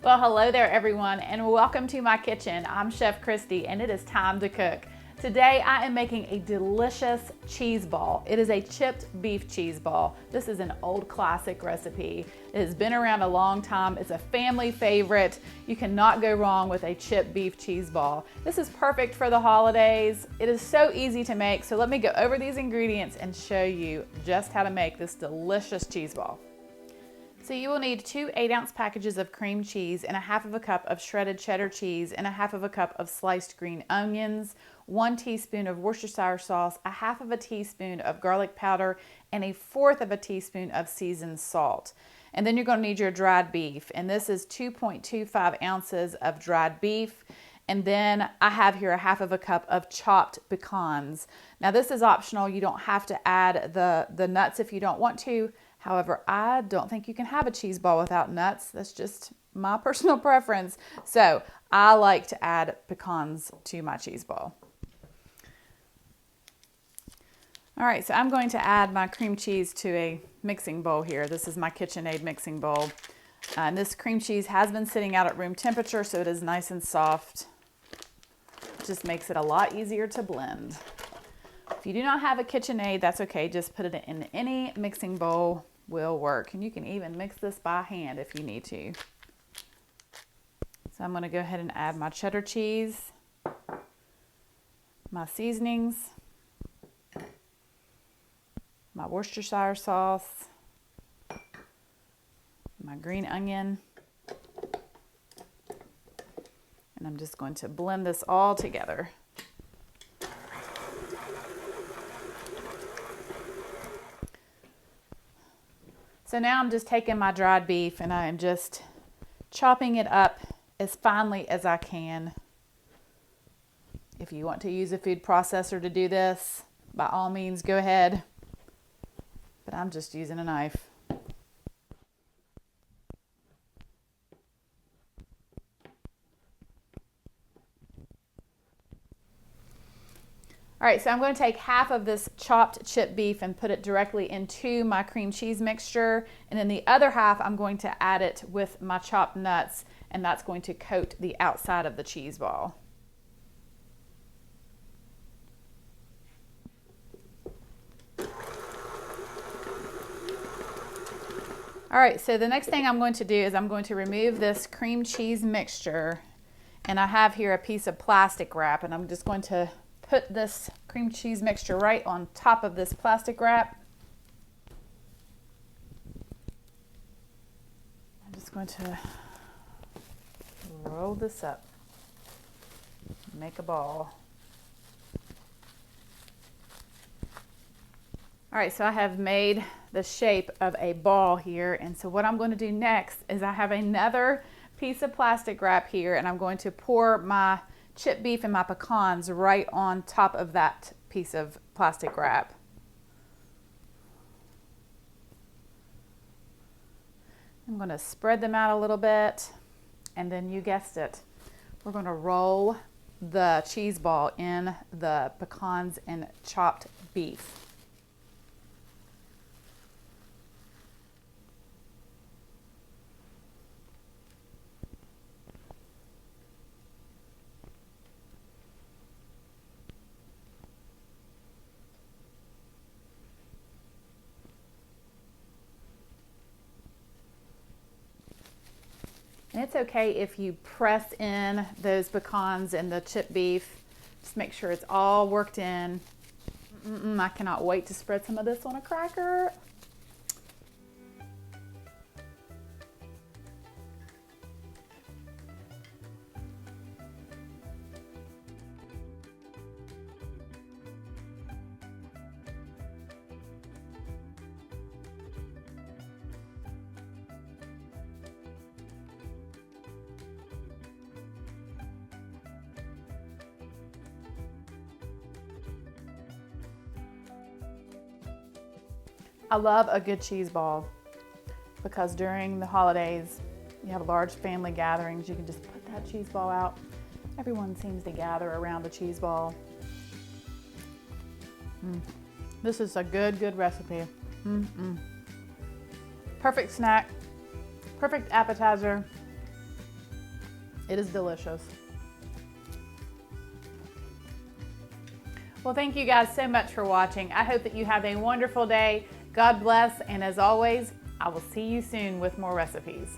Well, hello there everyone, and welcome to my kitchen. I'm Chef Christy, and it is time to cook. Today I am making a delicious cheese ball. It is a chipped beef cheese ball. This is an old classic recipe. It has been around a long time. It's a family favorite. You cannot go wrong with a chipped beef cheese ball. This is perfect for the holidays. It is so easy to make, so let me go over these ingredients and show you just how to make this delicious cheese ball. So you will need 2 8-ounce packages of cream cheese and a half of a cup of shredded cheddar cheese and a half of a cup of sliced green onions, 1 teaspoon of worcestershire sauce, a half of a teaspoon of garlic powder, and a 1/4 of a teaspoon of seasoned salt. And then you're going to need your dried beef, and this is 2.25 ounces of dried beef. And then I have here a half of a cup of chopped pecans. Now this is optional. You don't have to add the nuts if you don't want to. However, I don't think you can have a cheese ball without nuts. That's just my personal preference. So I like to add pecans to my cheese ball. All right, so I'm going to add my cream cheese to a mixing bowl here. This is my KitchenAid mixing bowl. And this cream cheese has been sitting out at room temperature, so it is nice and soft. It just makes it a lot easier to blend. If you do not have a KitchenAid, that's okay. Just put it in any mixing bowl will work. And you can even mix this by hand if you need to. So I'm going to go ahead and add my cheddar cheese, my seasonings, my Worcestershire sauce, my green onion, and I'm just going to blend this all together. So now I'm just taking my dried beef and I am just chopping it up as finely as I can. If you want to use a food processor to do this, by all means go ahead, but I'm just using a knife. All right, so I'm going to take half of this chopped chipped beef and put it directly into my cream cheese mixture. And then the other half, I'm going to add it with my chopped nuts, and that's going to coat the outside of the cheese ball. All right, so the next thing I'm going to do is I'm going to remove this cream cheese mixture. And I have here a piece of plastic wrap, and I'm just going to put this cream cheese mixture right on top of this plastic wrap. I'm just going to roll this up, make a ball. All right, so I have made the shape of a ball here, and so what I'm going to do next is I have another piece of plastic wrap here, and I'm going to pour my chipped beef and my pecans right on top of that piece of plastic wrap. I'm going to spread them out a little bit, and then you guessed it, we're going to roll the cheese ball in the pecans and chopped beef. And it's okay if you press in those pecans and the chipped beef. Just make sure it's all worked in. I cannot wait to spread some of this on a cracker. I love a good cheese ball because during the holidays, you have large family gatherings, you can just put that cheese ball out. Everyone seems to gather around the cheese ball. This is a good recipe. Perfect snack, perfect appetizer. It is delicious. Well, thank you guys so much for watching. I hope that you have a wonderful day. God bless, and as always, I will see you soon with more recipes.